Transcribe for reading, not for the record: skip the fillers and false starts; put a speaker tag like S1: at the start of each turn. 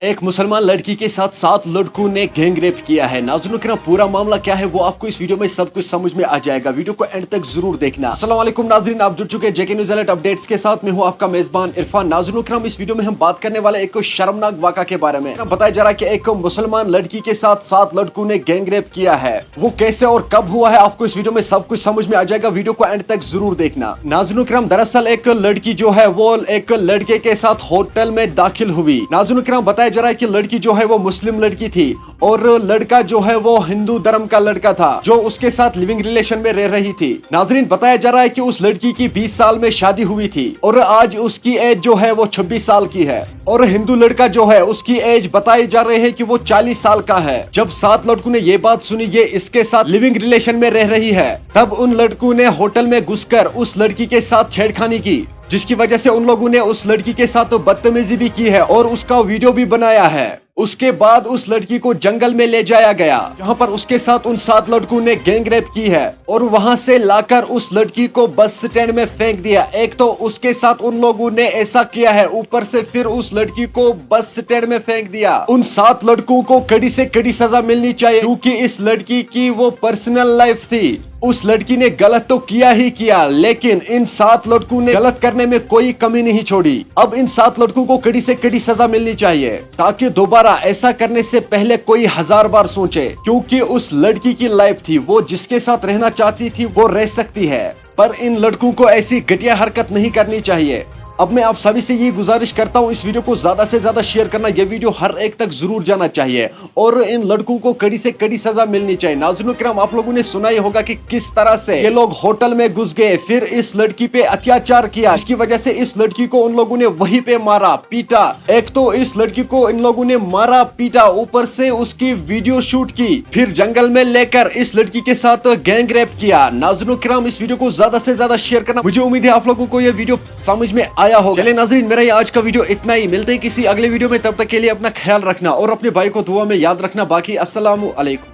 S1: एक मुसलमान लड़की के साथ 7 लड़कों ने गैंग रेप किया है। नाज़रीन किराम, पूरा मामला क्या है वो आपको इस वीडियो में सब कुछ समझ में आ जाएगा। वीडियो को एंड तक जरूर देखना। अस्सलाम वालेकुम नाज़रीन, आप जुड़ चुके हैं जेके न्यूज़ अलर्ट अपडेट्स के साथ। मैं हूं आपका मेजबान इरफान। नाज़रीन किराम, इस वीडियो में हम बात करने वाले एक शर्मनाक वाक़ा के बारे में। बताया जा रहा है कि एक मुसलमान लड़की के साथ 7 लड़कों ने गैंग रेप किया है। वो कैसे और कब हुआ है आपको इस वीडियो में सब कुछ समझ में आ जाएगा। वीडियो को एंड तक जरूर देखना। नाज़रीन किराम, दरअसल एक लड़की जो है वो एक लड़के के साथ होटल में दाखिल हुई। नाज़रीन किराम, बताया जा रहा है कि लड़की जो है वो मुस्लिम लड़की थी और लड़का जो है वो हिंदू धर्म का लड़का था जो उसके साथ लिविंग रिलेशन में रह रही थी। नाजरीन, बताया जा रहा है कि उस लड़की की 20 साल में शादी हुई थी और आज उसकी एज जो है वो 26 साल की है और हिंदू लड़का जो है उसकी एज बताई जा रही है कि वो 40 साल का है। जब 7 लड़कों ने ये बात सुनी ये इसके साथ लिविंग रिलेशन में रह रही है, तब उन लड़कों ने होटल में घुसकर उस लड़की के साथ छेड़खानी की, जिसकी वजह से उन लोगों ने उस लड़की के साथ बदतमीजी भी की है और उसका वीडियो भी बनाया है। उसके बाद उस लड़की को जंगल में ले जाया गया जहां पर उसके साथ उन 7 लड़कों ने गैंग रेप की है और वहां से लाकर उस लड़की को बस स्टैंड में फेंक दिया। एक तो उसके साथ उन लोगों ने ऐसा किया है, ऊपर से फिर उस लड़की को बस स्टैंड में फेंक दिया। उन 7 लड़कों को कड़ी से कड़ी सजा मिलनी चाहिए क्योंकि इस लड़की की वो पर्सनल लाइफ थी। उस लड़की ने गलत तो किया ही किया, लेकिन इन 7 लड़कों ने गलत करने में कोई कमी नहीं छोड़ी। अब इन 7 लड़कों को कड़ी से कड़ी सजा मिलनी चाहिए ताकि दोबारा ऐसा करने से पहले कोई 1000 बार सोचे, क्योंकि उस लड़की की लाइफ थी। वो जिसके साथ रहना चाहती थी वो रह सकती है, पर इन लड़कों को ऐसी घटिया हरकत नहीं करनी चाहिए। अब मैं आप सभी से ये गुजारिश करता हूँ, इस वीडियो को ज्यादा से ज्यादा शेयर करना। ये वीडियो हर एक तक जरूर जाना चाहिए और इन लड़कों को कड़ी से कड़ी सजा मिलनी चाहिए। नाज़रीन किराम, आप लोगों ने सुना ही होगा कि किस तरह से ये लोग होटल में घुस गए, फिर इस लड़की पे अत्याचार किया, इसकी वजह से इस लड़की को उन लोगों ने वहीं पे मारा पीटा। एक तो इस लड़की को इन लोगों ने मारा पीटा, ऊपर से उसकी वीडियो शूट की, फिर जंगल में लेकर इस लड़की के साथ गैंग रेप किया। नाज़रीन किराम, इस वीडियो को ज्यादा से ज्यादा शेयर करना। मुझे उम्मीद है आप लोगों को यह वीडियो समझ में आया होगा। चलिए नाज़रीन, मेरा ये आज का वीडियो इतना ही। मिलते हैं किसी अगले वीडियो में, तब तक के लिए अपना ख्याल रखना और अपने भाई को दुआ में याद रखना। बाकी अस्सलामु अलैकुम।